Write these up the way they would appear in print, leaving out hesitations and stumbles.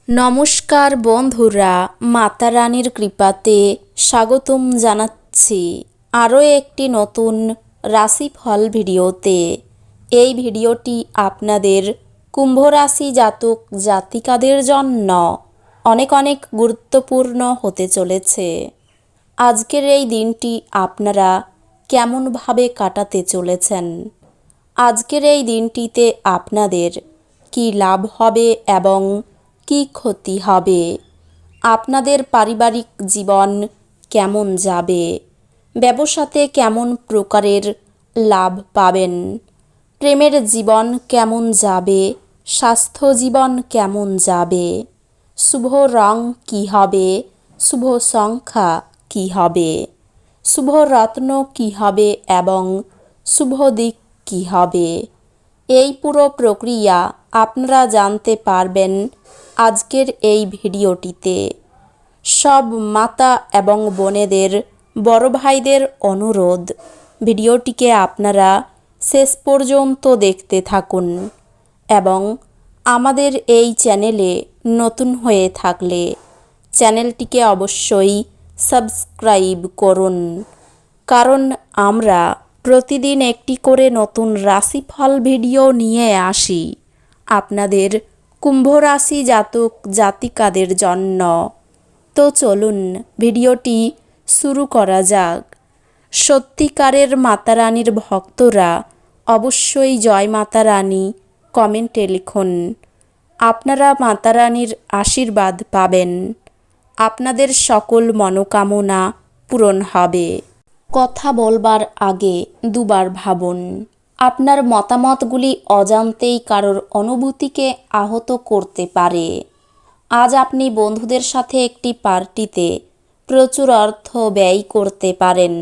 নমস্কার বন্ধুরা, মাতা রানীর কৃপাতে স্বাগতম জানাচ্ছি আরও একটি নতুন রাশিফল ভিডিওতে। এই ভিডিওটি আপনাদের কুম্ভ রাশি জাতক জাতিকাদের জন্য অনেক অনেক গুরুত্বপূর্ণ হতে চলেছে। আজকের এই দিনটি আপনারা কেমনভাবে কাটাতে চলেছেন, আজকের এই দিনটিতে আপনাদের কি লাভ হবে এবং কি ক্ষতি হবে, আপনাদের পারিবারিক জীবন কেমন যাবে, ব্যবসাতে কেমন প্রকারের লাভ পাবেন, প্রেমের জীবন কেমন যাবে, স্বাস্থ্য জীবন কেমন যাবে, শুভ রং কী হবে, শুভ সংখ্যা কী হবে, শুভ রত্ন কী হবে এবং শুভ দিক কী হবে, এই পুরো প্রক্রিয়া আপনারা জানতে পারবেন আজকের এই ভিডিওটিতে। সব মাতা এবং বোনেদের, বড় ভাইদের অনুরোধ, ভিডিওটিকে আপনারা শেষ পর্যন্ত দেখতে থাকুন এবং আমাদের এই চ্যানেলে নতুন হয়ে থাকলে চ্যানেলটিকে অবশ্যই সাবস্ক্রাইব করুন, কারণ আমরা প্রতিদিন একটি করে নতুন রাশিফল ভিডিও নিয়ে আসি আপনাদের কুম্ভ রাশি জাতক জাতিকাদের জন্য। তো চলুন ভিডিওটি শুরু করা যাক। সত্যিকারের মাতা রানীর ভক্তরা অবশ্যই জয় মাতা রানী কমেন্টে লিখুন। আপনারা মাতা রানীর আশীর্বাদ পাবেন, আপনাদের সকল মনোকামনা পূরণ হবে। কথা বলবার আগে দুবার ভাবুন। আপনার মতামতগুলি অজান্তেই কারোর অনুভূতিকে আহত করতে পারে। আজ আপনি বন্ধুদের সাথে একটি পার্টিতে প্রচুর অর্থ ব্যয় করতে পারেন,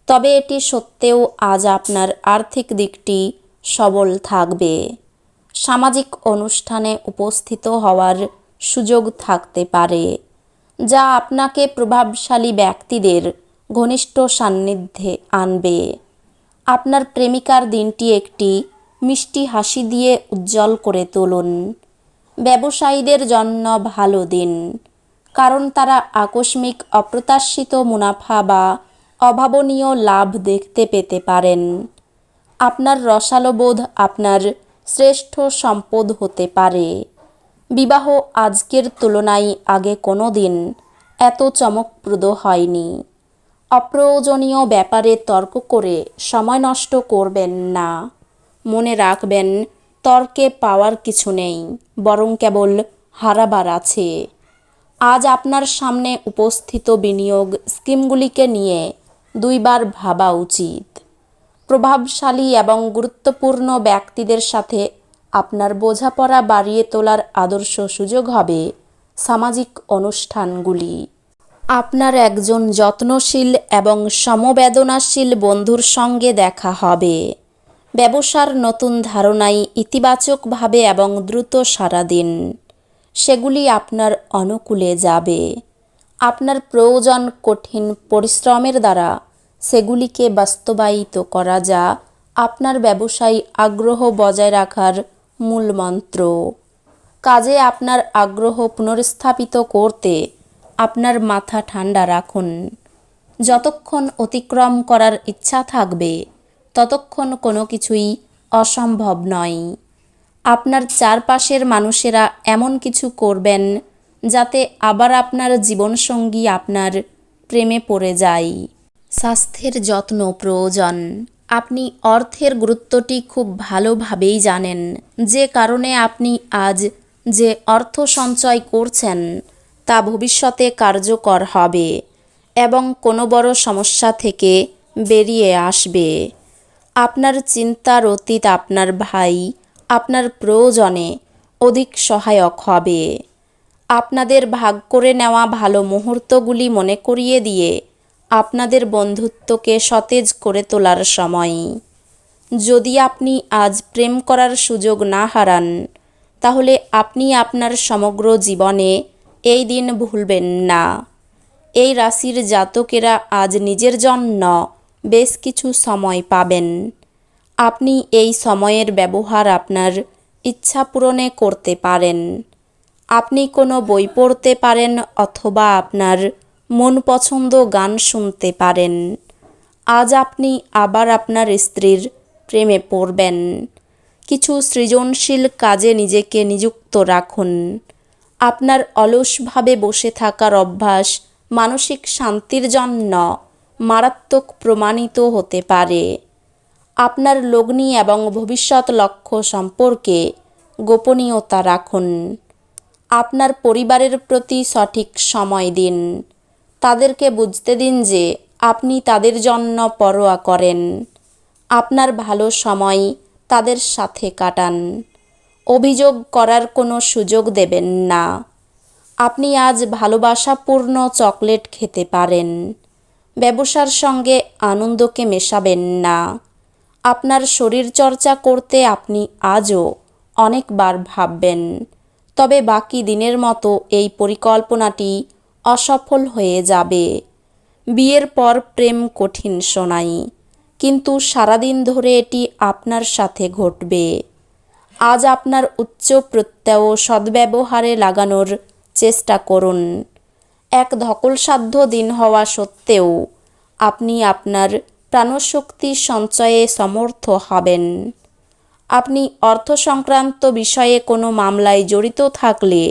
তবে এটি সত্ত্বেও আজ আপনার আর্থিক দিকটি সবল থাকবে। সামাজিক অনুষ্ঠানে উপস্থিত হওয়ার সুযোগ থাকতে পারে, যা আপনাকে প্রভাবশালী ব্যক্তিদের ঘনিষ্ঠ সান্নিধ্যে আনবে। আপনার প্রেমিকার দিনটি একটি মিষ্টি হাসি দিয়ে উজ্জ্বল করে তুলুন। ব্যবসায়ীদের জন্য ভালো দিন, কারণ তারা আকস্মিক অপ্রত্যাশিত মুনাফা বা অভাবনীয় লাভ দেখতে পেতে পারেন। আপনার রসালো বোধ আপনার শ্রেষ্ঠ সম্পদ হতে পারে। বিবাহ আজকের তুলনায় আগে কোনো দিন এত চমকপ্রদ হয়নি। অপ্রয়োজনীয় ব্যাপারে তর্ক করে সময় নষ্ট করবেন না। মনে রাখবেন, তর্কে পাওয়ার কিছু নেই, বরং কেবল হারাবার আছে। আজ আপনার সামনে উপস্থিত বিনিয়োগ স্কিমগুলিকে নিয়ে দুইবার ভাবা উচিত। প্রভাবশালী এবং গুরুত্বপূর্ণ ব্যক্তিদের সাথে আপনার বোঝাপড়া বাড়িয়ে তোলার আদর্শ সুযোগ হবে সামাজিক অনুষ্ঠানগুলি। আপনার একজন যত্নশীল এবং সমবেদনাশীল বন্ধুর সঙ্গে দেখা হবে। ব্যবসার নতুন ধারণায় ইতিবাচকভাবে এবং দ্রুত সাড়া দিন, সেগুলি আপনার অনুকূলে যাবে। আপনার প্রয়োজন কঠিন পরিশ্রমের দ্বারা সেগুলিকে বাস্তবায়িত করা, যা আপনার ব্যবসায় আগ্রহ বজায় রাখার মূল মন্ত্র। কাজে আপনার আগ্রহ পুনর্স্থাপিত করতে আপনার মাথা ঠান্ডা রাখুন। যতক্ষণ অতিক্রম করার ইচ্ছা থাকবে, ততক্ষণ কোনো কিছুই অসম্ভব নয়। আপনার চারপাশের মানুষেরা এমন কিছু করবেন যাতে আবার আপনার জীবনসঙ্গী আপনার প্রেমে পড়ে যায়। স্বাস্থ্যের যত্ন প্রয়োজন। আপনি অর্থের গুরুত্বটি খুব ভালোভাবেই জানেন, যে কারণে আপনি আজ যে অর্থ সঞ্চয় করছেন তা ভবিষ্যতে কার্যকর হবে এবং কোনো বড় সমস্যা থেকে বেরিয়ে আসবে। আপনার চিন্তার অতীত আপনার ভাই আপনার প্রয়োজনে অধিক সহায়ক হবে। আপনাদের ভাগ করে নেওয়া ভালো মুহূর্তগুলি মনে করিয়ে দিয়ে আপনাদের বন্ধুত্বকে সতেজ করে তোলার সময়। যদি আপনি আজ প্রেম করার সুযোগ না হারান, তাহলে আপনি আপনার সমগ্র জীবনে এই দিন ভুলবেন না। এই রাশির জাতকেরা আজ নিজের জন্য বেশ কিছু সময় পাবেন। আপনি এই সময়ের ব্যবহার আপনার ইচ্ছা পূরণে করতে পারেন। আপনি কোনো বই পড়তে পারেন অথবা আপনার মন পছন্দ গান শুনতে পারেন। আজ আপনি আবার আপনার স্ত্রীর প্রেমে পড়বেন। কিছু সৃজনশীল কাজে নিজেকে নিযুক্ত রাখুন। আপনার অলসভাবে বসে থাকার অভ্যাস মানসিক শান্তির জন্য মারাত্মক প্রমাণিত হতে পারে। আপনার লগ্নি এবং ভবিষ্যৎ লক্ষ্য সম্পর্কে গোপনীয়তা রাখুন। আপনার পরিবারের প্রতি সঠিক সময় দিন। তাদেরকে বুঝতে দিন যে আপনি তাদের জন্য পরোয়া করেন। আপনার ভালো সময় তাদের সাথে কাটান। অভিযোগ করার কোনো সুযোগ দেবেন না। আপনি আজ ভালোবাসাপূর্ণ চকলেট খেতে পারেন। ব্যবসার সঙ্গে আনন্দকে মেশাবেন না। আপনার শরীরচর্চা করতে আপনি আজও অনেকবার ভাববেন, তবে বাকি দিনের মতো এই পরিকল্পনাটি অসফল হয়ে যাবে। বিয়ের পর প্রেম কঠিন শোনাই, কিন্তু সারাদিন ধরে এটি আপনার সাথে ঘটবে। আজ আপনার উচ্চ প্রত্যয় সদ্ব্যবহারে লাগানোর চেষ্টা করুন। এক ধকলসাধ্য দিন হওয়া সত্ত্বেও আপনি আপনার প্রাণশক্তি সঞ্চয়ে সমর্থ হবেন। আপনি অর্থ সংক্রান্ত বিষয়ে কোনো মামলায় জড়িত থাকলে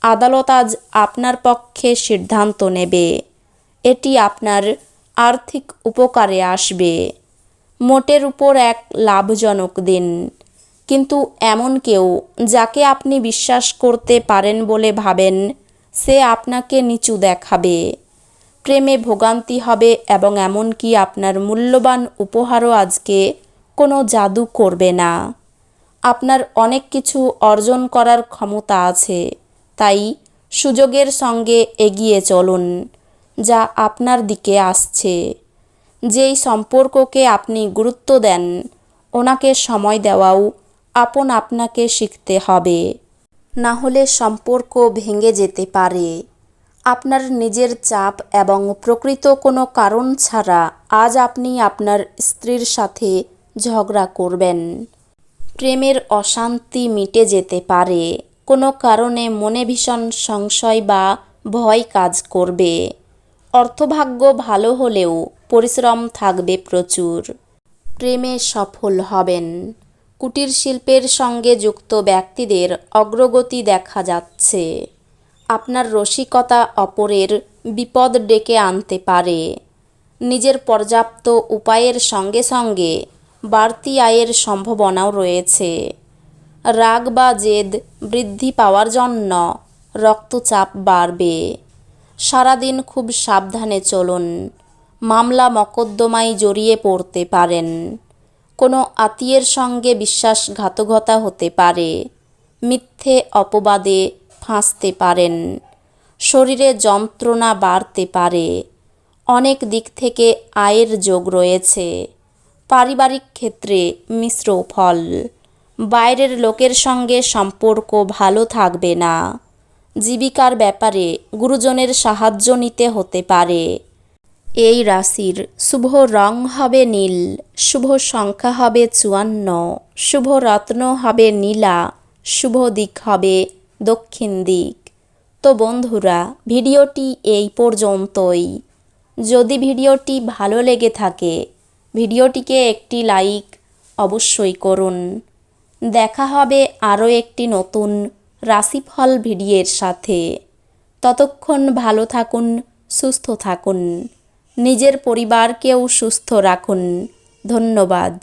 আদালত আজ আপনার পক্ষে সিদ্ধান্ত নেবে। এটি আপনার আর্থিক উপকারে আসবে। মোটের উপর এক লাভজনক দিন, কিন্তু এমন কেউ যাকে আপনি বিশ্বাস করতে পারেন বলে ভাবেন সে আপনাকে নিচু দেখাবে। প্রেমে ভোগান্তি হবে এবং এমনকি আপনার মূল্যবান উপহারও আজকে কোনো জাদু করবে না। আপনার অনেক কিছু অর্জন করার ক্ষমতা আছে, তাই সুযোগের সঙ্গে এগিয়ে চলুন যা আপনার দিকে আসছে। যেই সম্পর্ককে আপনি গুরুত্ব দেন ওনাকে সময় দেওয়াও আপনাকে শিখতে হবে, না হলে সম্পর্ক ভেঙে যেতে পারে। আপনার নিজের চাপ এবং প্রকৃত কোনো কারণ ছাড়া আজ আপনি আপনার স্ত্রীর সাথে ঝগড়া করবেন। প্রেমের অশান্তি মিটে যেতে পারে। কোনো কারণে মনে ভীষণ সংশয় বা ভয় কাজ করবে। অর্থভাগ্য ভালো হলেও পরিশ্রম থাকবে প্রচুর। প্রেমে সফল হবেন। কুটির শিল্পের সঙ্গে যুক্ত ব্যক্তিদের অগ্রগতি দেখা যাচ্ছে। আপনার রসিকতা অপরের বিপদ ডেকে আনতে পারে। নিজের পর্যাপ্ত উপায়ের সঙ্গে সঙ্গে বাড়তি আয়ের সম্ভাবনাও রয়েছে। রাগ বা জেদ বৃদ্ধি পাওয়ার জন্য রক্তচাপ বাড়বে। সারাদিন খুব সাবধানে চলুন। মামলা মকদ্দমায় জড়িয়ে পড়তে পারেন। কোনো আত্মীয়ের সঙ্গে বিশ্বাসঘাতকতা হতে পারে। মিথ্যে অপবাদে ফাঁসতে পারেন। শরীরে যন্ত্রণা বাড়তে পারে। অনেক দিক থেকে আয়ের যোগ রয়েছে। পারিবারিক ক্ষেত্রে মিশ্র ফল। বাইরের লোকের সঙ্গে সম্পর্ক ভালো থাকবে না। জীবিকার ব্যাপারে গুরুজনের সাহায্য নিতে হতে পারে। এই রাশির শুভ রং হবে নীল, শুভ সংখ্যা হবে 54, শুভ রত্ন হবে নীলা, শুভ দিক হবে দক্ষিণ দিক। তো বন্ধুরা, ভিডিওটি এই পর্যন্তই। যদি ভিডিওটি ভালো লেগে থাকে ভিডিওটিকে একটি লাইক অবশ্যই করুন। দেখা হবে আরও একটি নতুন রাশিফল ভিডিওর সাথে। ততক্ষণ ভালো থাকুন, সুস্থ থাকুন, নিজের পরিবারকেও সুস্থ রাখুন। ধন্যবাদ।